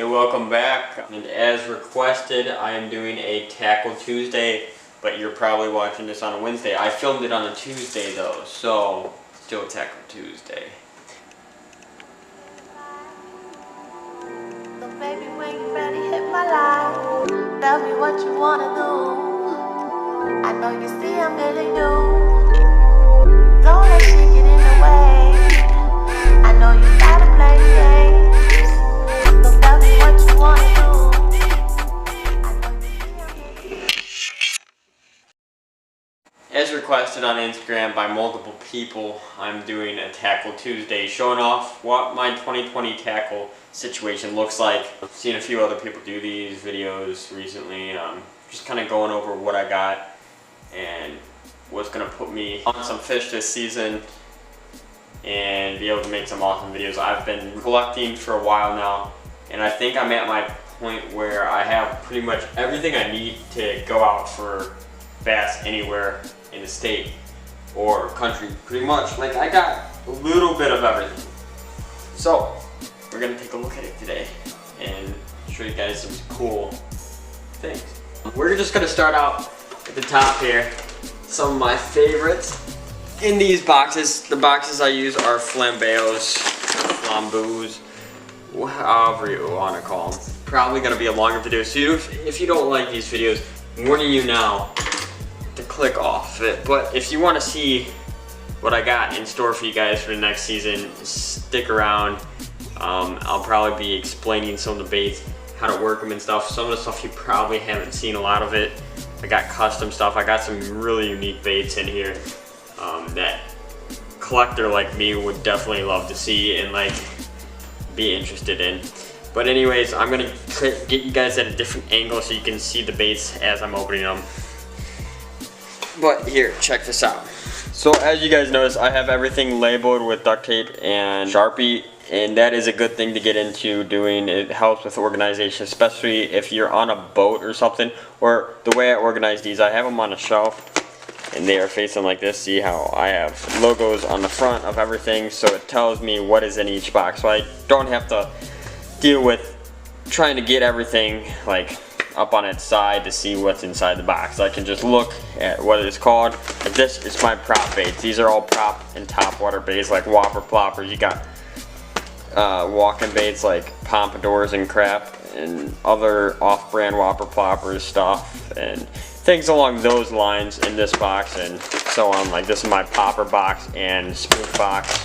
Hey, welcome back. And as requested, I am doing a Tackle Tuesday, but you're probably watching this on a Wednesday. I filmed it on a Tuesday though, so still Tackle Tuesday. So baby, when you ready, hit my line. Tell me what you wanna do. I know you see I'm feeling you. Don't let shit get in the way. I know you gotta play games. So tell me what you wanna do. I know you see I'm feeling you. As requested on Instagram by multiple people, I'm doing a Tackle Tuesday, showing off what my 2020 tackle situation looks like. I've seen a few other people do these videos recently. Just kind of going over what I got and what's going to put me on some fish this season and be able to make some awesome videos. I've been collecting for a while now, and I think I'm at my point where I have pretty much everything I need to go out for bass anywhere in the state or country, pretty much. Like, I got a little bit of everything. So we're gonna take a look at it today and show you guys some cool things. We're just gonna start out at the top here. Some of my favorites in these boxes. The boxes I use are flambeos, however you wanna call them. Probably gonna be a longer video, so if you don't like these videos, I'm warning you now to click off it. But if you want to see what I got in store for you guys for the next season, stick around. I'll probably be explaining some of the baits, how to work them and stuff. Some of the stuff you probably haven't seen a lot of it. I got custom stuff. I got some really unique baits in here that a collector like me would definitely love to see and like be interested in. But anyways, I'm gonna get you guys at a different angle so you can see the baits as I'm opening them. But here, check this out. So as you guys notice, I have everything labeled with duct tape and Sharpie, and that is a good thing to get into doing. It helps with organization, especially if you're on a boat or something. Or the way I organize these, I have them on a shelf and they are facing like this. See how I have logos on the front of everything, so it tells me what is in each box, so I don't have to deal with trying to get everything like up on its side to see what's inside the box. I can just look at what it's called. Like, this is my prop baits. These are all prop and top water baits, like whopper ploppers. You got walking baits like pompadours and crap, and other off-brand whopper ploppers stuff and things along those lines in this box, and so on. Like, this is my popper box and spook box.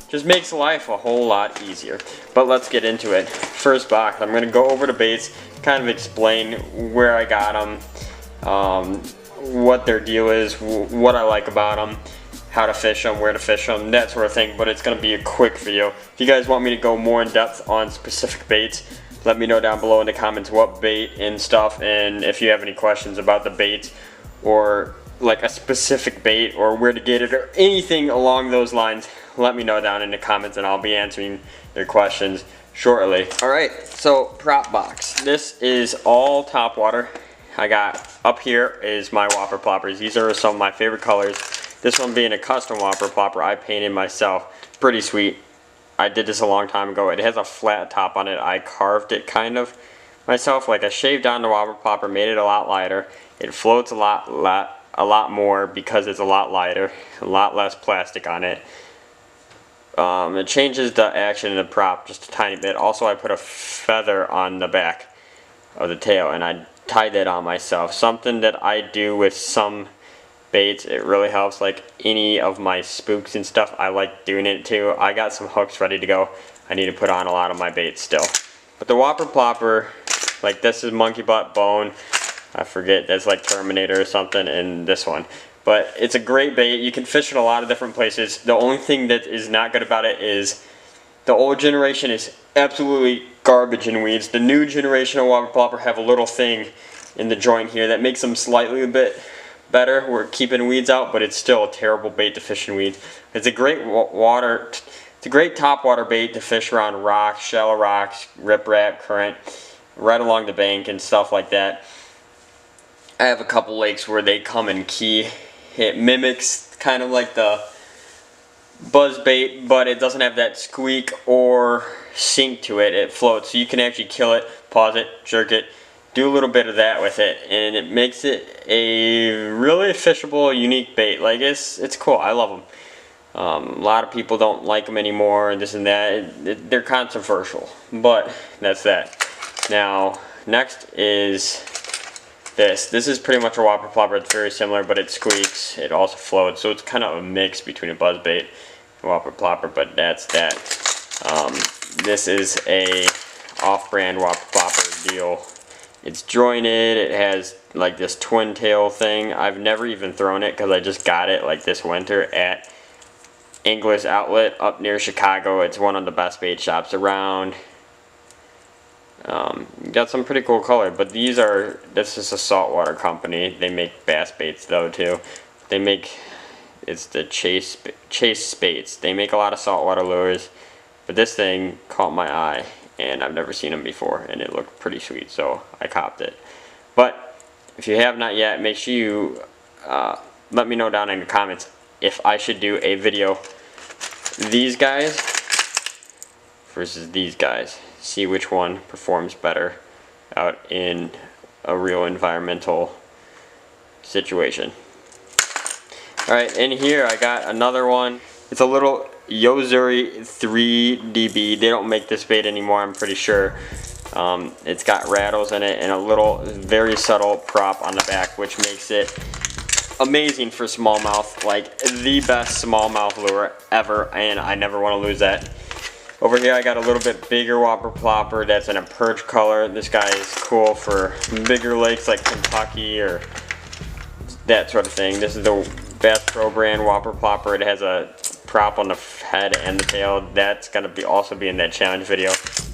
Just makes life a whole lot easier. But let's get into it. First box, I'm gonna go over the baits, kind of explain where I got them, what their deal is, what I like about them, how to fish them, where to fish them, that sort of thing. But it's gonna be a quick video. If you guys want me to go more in depth on specific baits, let me know down below in the comments what bait and stuff, and if you have any questions about the baits or like a specific bait or where to get it or anything along those lines, let me know down in the comments and I'll be answering your questions shortly. Alright, so prop box. This is all top water. I got up here is my whopper ploppers. These are some of my favorite colors. This one being a custom whopper plopper I painted myself. Pretty sweet. I did this a long time ago. It has a flat top on it. I carved it kind of myself. Like, I shaved down the whopper plopper, made it a lot lighter. It floats a lot more because it's a lot lighter, a lot less plastic on it. It changes the action of the prop just a tiny bit. Also, I put a feather on the back of the tail and I tied that on myself. Something that I do with some baits. It really helps. Like any of my spooks and stuff, I like doing it too. I got some hooks ready to go. I need to put on a lot of my baits still. But the whopper plopper, like this is monkey butt bone. I forget, that's like Terminator or something, and this one. But it's a great bait. You can fish in a lot of different places. The only thing that is not good about it is the old generation is absolutely garbage in weeds. The new generation of whopper plopper have a little thing in the joint here that makes them slightly a bit better. We're keeping weeds out, but it's still a terrible bait to fish in weeds. It's a great it's a great top water bait to fish around rocks, shallow rocks, riprap, current, right along the bank and stuff like that. I have a couple lakes where they come in key. It mimics kind of like the buzz bait, but it doesn't have that squeak or sink to it. It floats, so you can actually kill it, pause it, jerk it, do a little bit of that with it, and it makes it a really fishable, unique bait. Like it's cool. I love them. A lot of people don't like them anymore, and this and that. They're controversial, but that's that. Now, next is this. This is pretty much a whopper plopper. It's very similar, but it squeaks. It also floats, so it's kind of a mix between a buzzbait and whopper plopper, but that's that. This is a off-brand whopper plopper deal. It's jointed. It has like this twin tail thing. I've never even thrown it because I just got it like this winter at English Outlet up near Chicago. It's one of the best bait shops around. Got some pretty cool color, but this is a saltwater company. They make bass baits though too. They make, it's the Chase baits. They make a lot of saltwater lures, but this thing caught my eye, and I've never seen them before, and it looked pretty sweet, so I copped it. But if you have not yet, make sure you let me know down in the comments if I should do a video these guys versus these guys. See which one performs better out in a real environmental situation. Alright, in here I got another one. It's a little Yozuri 3DB. They don't make this bait anymore, I'm pretty sure. It's got rattles in it and a little very subtle prop on the back, which makes it amazing for smallmouth, like the best smallmouth lure ever, and I never want to lose that. Over here I got a little bit bigger whopper plopper that's in a perch color. This guy is cool for bigger lakes like Kentucky or that sort of thing. This is the Bass Pro brand whopper plopper. It has a prop on the head and the tail. That's gonna also be in that challenge video.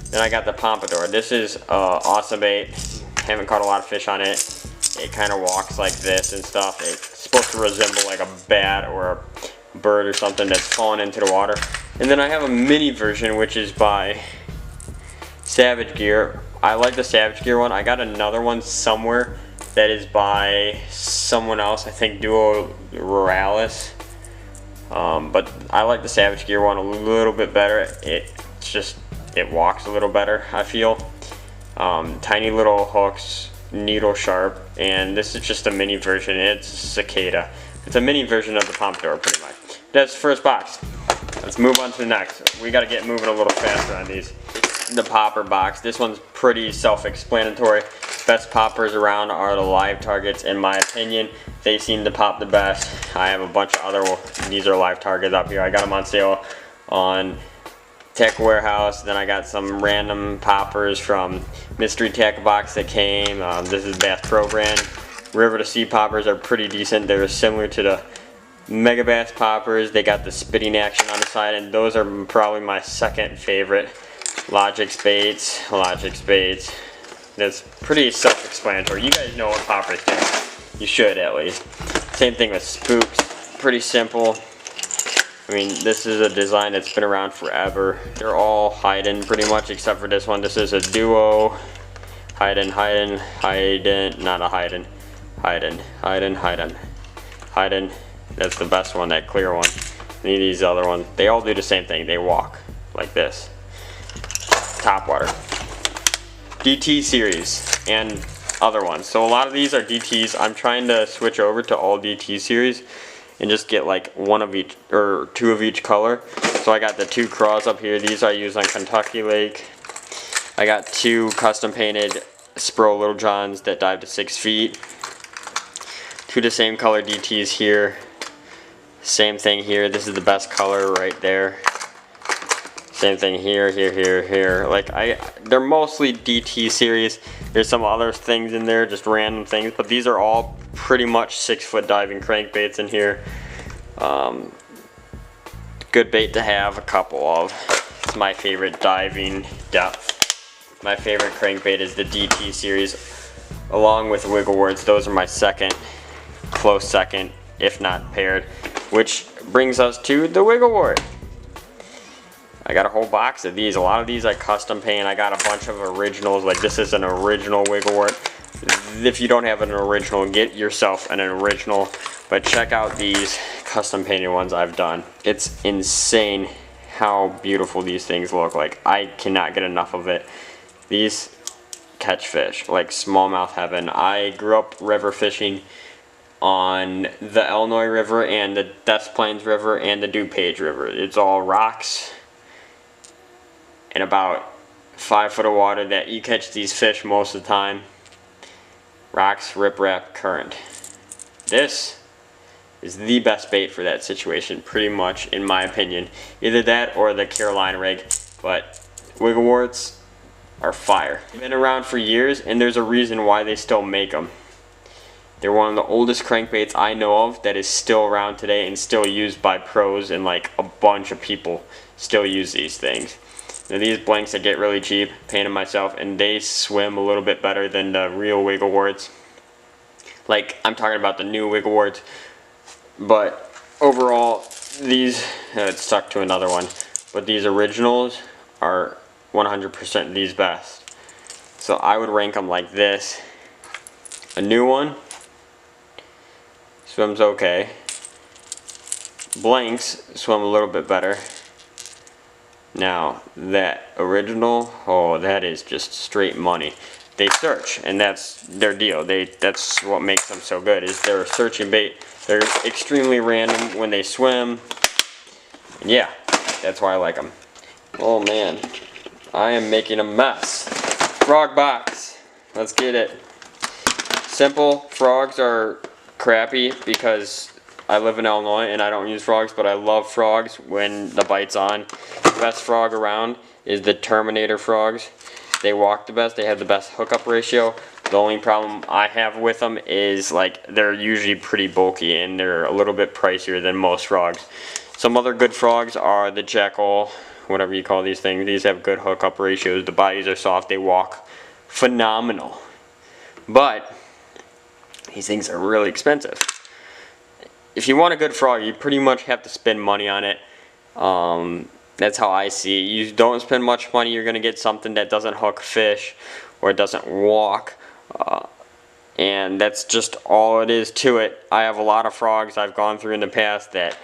Then I got the Pompadour. This is awesome bait. Haven't caught a lot of fish on it. It kind of walks like this and stuff. It's supposed to resemble like a bat or a bird or something that's fallen into the water. And then I have a mini version, which is by Savage Gear. I like the Savage Gear one. I got another one somewhere that is by someone else, I think Duo Ruralis. But I like the Savage Gear one a little bit better. It walks a little better, I feel. Tiny little hooks, needle sharp, and this is just a mini version. It's Cicada. It's a mini version of the Pompadour, pretty much. That's the first box. Let's move on to the next. We gotta get moving a little faster on these. The popper box. This one's pretty self-explanatory. Best poppers around are the live targets, in my opinion. They seem to pop the best. I have a bunch of other, these are live targets up here. I got them on sale on Tech Warehouse. Then I got some random poppers from Mystery Tech Box that came. This is Bass Pro brand. River to Sea poppers are pretty decent. They're similar to the Mega Bass poppers. They got the spitting action on the side, and those are probably my second favorite. Logix baits. That's pretty self-explanatory. You guys know what poppers do. You should, at least. Same thing with spooks. Pretty simple. I mean, this is a design that's been around forever. They're all Haydn pretty much, except for this one. This is a Duo Haydn, not a Haydn. Haydn. That's the best one, that clear one. Any of these other ones, they all do the same thing. They walk like this. Topwater. DT series and other ones. So a lot of these are DTs. I'm trying to switch over to all DT series and just get like one of each or two of each color. So I got the two craws up here. These I use on Kentucky Lake. I got two custom painted Spro Little Johns that dive to 6 feet. Two the same color DTs here. Same thing here. This is the best color right there. Same thing here. Like they're mostly DT series. There's some other things in there, just random things, but these are all pretty much 6-foot diving crankbaits in here. Good bait to have a couple of. It's my favorite diving depth. My favorite crankbait is the DT series, along with Wiggle Words. Those are my close second, if not paired. Which brings us to the Wiggle Wart. I got a whole box of these. A lot of these I custom paint. I got a bunch of originals. Like this is an original Wiggle Wart. If you don't have an original, get yourself an original. But check out these custom painted ones I've done. It's insane how beautiful these things look. Like, I cannot get enough of it. These catch fish like smallmouth heaven. I grew up river fishing on the Illinois River and the Des Plaines River and the DuPage River. It's all rocks and about 5 foot of water that you catch these fish most of the time. Rocks, riprap, current. This is the best bait for that situation, pretty much, in my opinion. Either that or the Carolina rig, but wiggle warts are fire. They've been around for years, and there's a reason why they still make them. They're one of the oldest crankbaits I know of that is still around today and still used by pros, and like a bunch of people still use these things. Now these blanks that get really cheap, painted myself, and they swim a little bit better than the real wiggle warts. Like, I'm talking about the new wiggle warts, but overall these, it's stuck to another one, but these originals are 100% these best. So I would rank them like this. A new one swims okay. Blanks swim a little bit better. Now that original, oh, that is just straight money. They search, and that's their deal. That's what makes them so good, is they're a searching bait. They're extremely random when they swim. And yeah, that's why I like them. Oh man, I am making a mess. Frog box. Let's get it. Simple. Frogs are crappy because I live in Illinois and I don't use frogs, but I love frogs when the bite's on. The best frog around is the Terminator frogs. They walk the best. They have the best hookup ratio. The only problem I have with them is, like, they're usually pretty bulky and they're a little bit pricier than most frogs. Some other good frogs are the Jackal, whatever you call these things. These have good hookup ratios. The bodies are soft. They walk phenomenal. But these things are really expensive. If you want a good frog, you pretty much have to spend money on it. That's how I see it. You don't spend much money, you're going to get something that doesn't hook fish or it doesn't walk. And that's just all it is to it. I have a lot of frogs I've gone through in the past that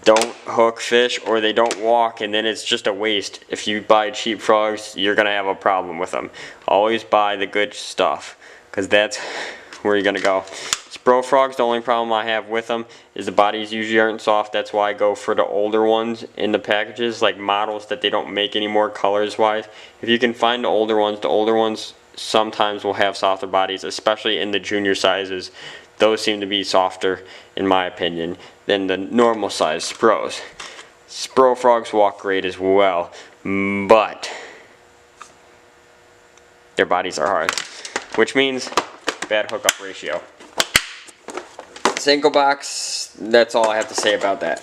don't hook fish or they don't walk, and then it's just a waste. If you buy cheap frogs, you're going to have a problem with them. Always buy the good stuff, because that's where you're going to go. Spro frogs, the only problem I have with them is the bodies usually aren't soft. That's why I go for the older ones in the packages, like models that they don't make anymore colors wise. If you can find the older ones sometimes will have softer bodies, especially in the junior sizes. Those seem to be softer, in my opinion, than the normal size Spros. Spro frogs walk great as well, but their bodies are hard, which means bad hookup ratio. Senko box, that's all I have to say about that.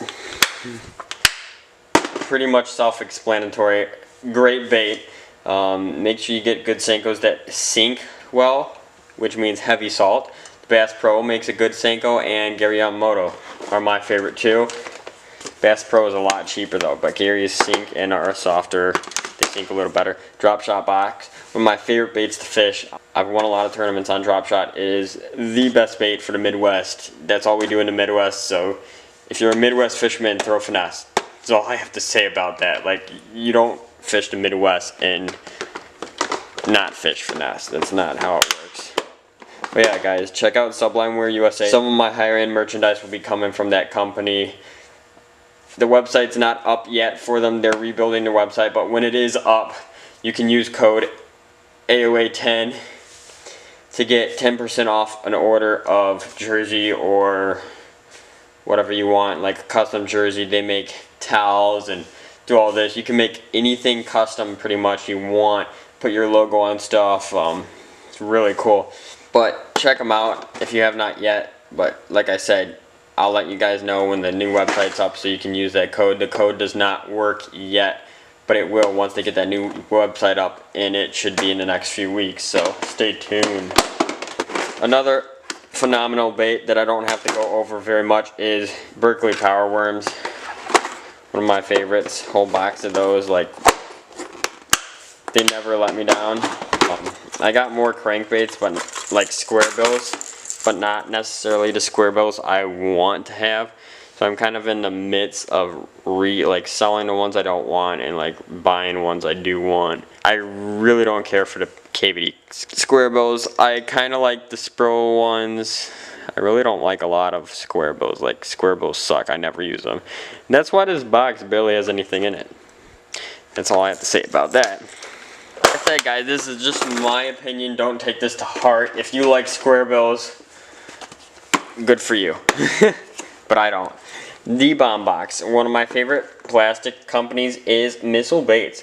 Pretty much self-explanatory. Great bait. Make sure you get good Senkos that sink well, which means heavy salt. Bass Pro makes a good Senko, and Gary Yamamoto are my favorite too. Bass Pro is a lot cheaper though, but Gary's sink and are softer. They sink a little better. Drop shot box. One of my favorite baits to fish. I've won a lot of tournaments on drop shot. It is the best bait for the Midwest. That's all we do in the Midwest, so if you're a Midwest fisherman, throw finesse. That's all I have to say about that. Like, you don't fish the Midwest and not fish finesse. That's not how it works. But yeah, guys, check out Sublime Wear USA. Some of my higher end merchandise will be coming from that company. The website's not up yet for them. They're rebuilding their website, but when it is up, you can use code A.O.A 10 to get 10% off an order of jersey or whatever you want, like a custom jersey. They make towels and do all this. You can make anything custom pretty much you want. Put your logo on stuff. It's really cool. But check them out if you have not yet. But like I said, I'll let you guys know when the new website's up so you can use that code. The code does not work yet, but it will once they get that new website up, and it should be in the next few weeks, so stay tuned. Another phenomenal bait that I don't have to go over very much is Berkeley Power Worms. One of my favorites. Whole box of those. Like, they never let me down. I got more crankbaits, but like square bills, but not necessarily the square bills I want to have. So I'm kind of in the midst of like selling the ones I don't want and like buying ones I do want. I really don't care for the KVD square bills. I kind of like the Spro ones. I really don't like a lot of square bills. Like, square bills suck. I never use them. And that's why this box barely has anything in it. That's all I have to say about that. Like I said, guys, this is just my opinion. Don't take this to heart. If you like square bills, good for you. But I don't. D-Bomb box. One of my favorite plastic companies is Missile Baits.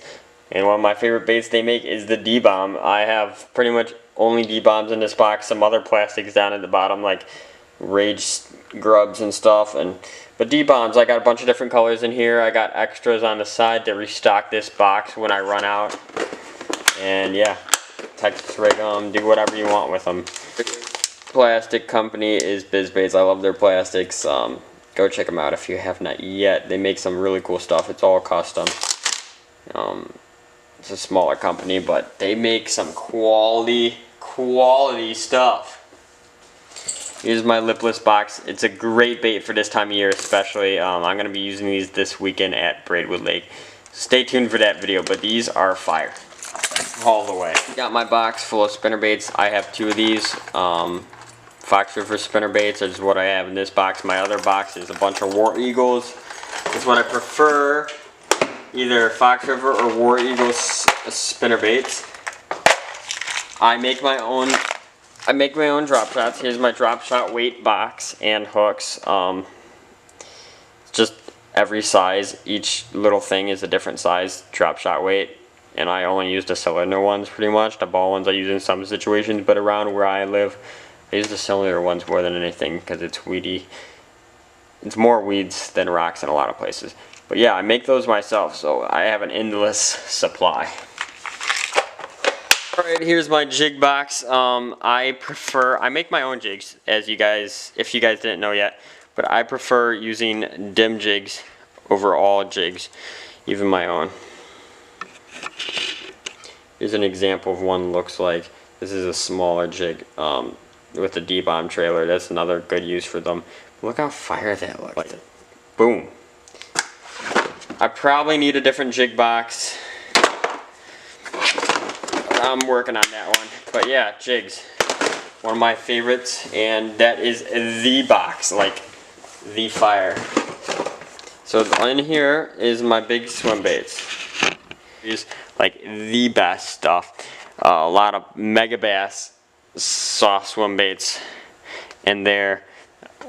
And one of my favorite baits they make is the D-Bomb. I have pretty much only D-Bombs in this box. Some other plastics down at the bottom, like Rage Grubs and stuff. But D-Bombs, I got a bunch of different colors in here. I got extras on the side to restock this box when I run out. And yeah, Texas rig them, do whatever you want with them. Plastic company is BizBaits. I love their plastics. Go check them out if you have not yet. They make some really cool stuff. It's all custom. It's a smaller company, but they make some quality stuff. Here's my lipless box. It's a great bait for this time of year, especially. I'm going to be using these this weekend at Braidwood Lake. Stay tuned for that video, but these are fire. All the way. Got my box full of spinner baits. I have 2 of these. Fox River spinner baits is what I have in this box. My other box is a bunch of War Eagles. It's what I prefer. Either Fox River or War Eagles spinner baits. I make my own drop shots. Here's my drop shot weight box and hooks. Just every size. Each little thing is a different size drop shot weight. And I only use the cylinder ones pretty much. The ball ones I use in some situations, but around where I live, I use the cylinder ones more than anything because it's weedy. It's more weeds than rocks in a lot of places. But yeah, I make those myself, so I have an endless supply. Alright, here's my jig box. I make my own jigs, if you guys didn't know yet. But I prefer using dim jigs over all jigs, even my own. Here's an example of one looks like. This is a smaller jig with a D-Bomb trailer. That's another good use for them. Look how fire that looks. Like, boom. I probably need a different jig box. I'm working on that one. But yeah, jigs. One of my favorites, and that is the box, like the fire. So in here is my big swim baits. These like the best stuff. A lot of Mega Bass soft swim baits in there.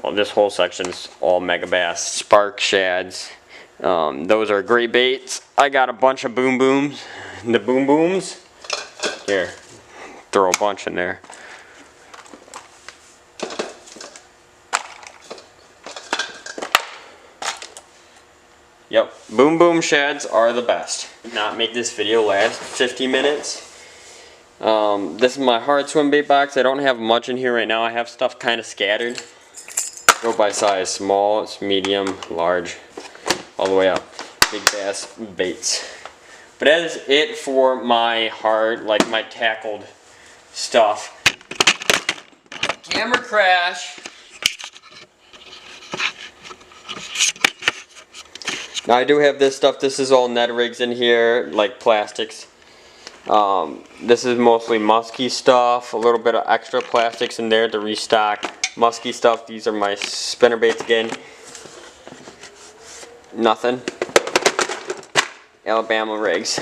Well, this whole section is all Mega Bass spark shads. Those are great baits. I got a bunch of boom booms. The boom booms. Here, throw a bunch in there. Yep, boom boom shads are the best. Not make this video last 50 minutes. This is my hard swim bait box. I don't have much in here right now. I have stuff kind of scattered. Go by size, small, medium, large, all the way up. Big bass baits. But that is it for my hard, like my tackled stuff. Camera crash. Now I do have this stuff. This is all Ned rigs in here, like plastics. This is mostly musky stuff. A little bit of extra plastics in there to restock musky stuff. These are my spinner baits again. Nothing. Alabama rigs.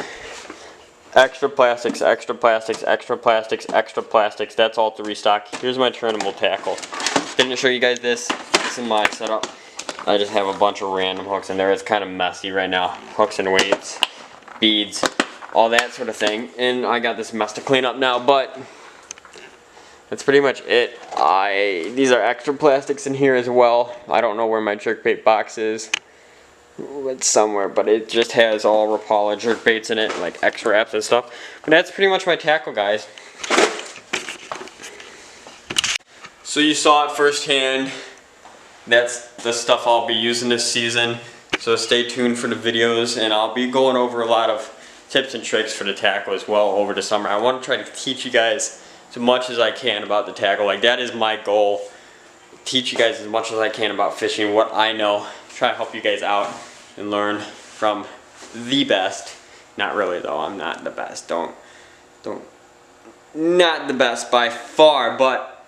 Extra plastics, extra plastics, extra plastics, extra plastics. That's all to restock. Here's my turnable tackle. Didn't show you guys this. This is my setup. I just have a bunch of random hooks in there. It's kind of messy right now. Hooks and weights, beads, all that sort of thing. And I got this mess to clean up now, but that's pretty much it. These are extra plastics in here as well. I don't know where my jerkbait box is. It's somewhere, but it just has all Rapala jerkbaits in it, like X-Wraps and stuff. But that's pretty much my tackle, guys. So you saw it firsthand. That's the stuff I'll be using this season. So stay tuned for the videos, and I'll be going over a lot of tips and tricks for the tackle as well over the summer. I want to try to teach you guys as much as I can about the tackle. Like, that is my goal. Teach you guys as much as I can about fishing, what I know. Try to help you guys out and learn from the best. Not really though, I'm not the best. Not the best by far, but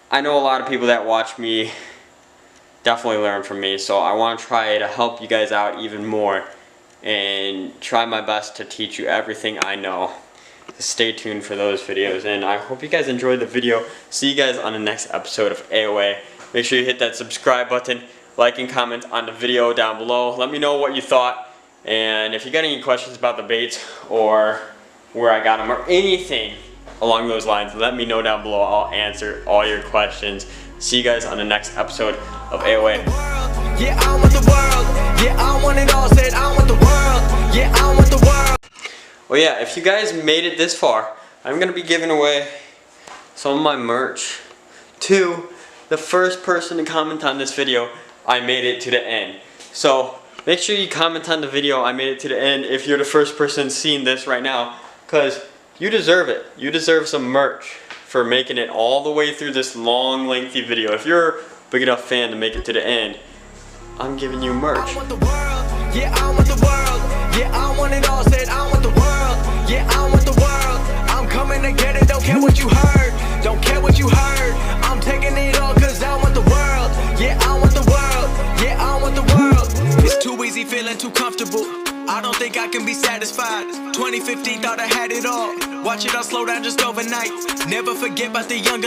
I know a lot of people that watch me definitely learn from me, so I want to try to help you guys out even more and try my best to teach you everything I know. Stay tuned for those videos, and I hope you guys enjoyed the video. See you guys on the next episode of A.O.A. Make sure you hit that subscribe button, like and comment on the video down below. Let me know what you thought, and if you got any questions about the baits or where I got them or anything along those lines, let me know down below. I'll answer all your questions. See you guys on the next episode of A.O.A. Yeah, I want the world. Yeah, I want it all. Said I want the world. Yeah, I want the world. Well, yeah, if you guys made it this far, I'm going to be giving away some of my merch to the first person to comment on this video. I made it to the end. So make sure you comment on the video I made it to the end if you're the first person seeing this right now, because you deserve it. You deserve some merch for making it all the way through this long, lengthy video. If you're a big enough fan to make it to the end, I'm giving you merch. I want the world. Yeah, I want the world. Yeah, I want it all. Said I want the world. Yeah, I want the world. I'm coming to get it. Don't care what you heard. Don't care what you heard. I'm taking it all cause I want the world. Yeah, I want the world. Yeah, I want the world. It's too easy, feeling too comfortable. I don't think I can be satisfied. 2015 thought I had it all. Watch it all slow down just overnight. Never forget about the younger.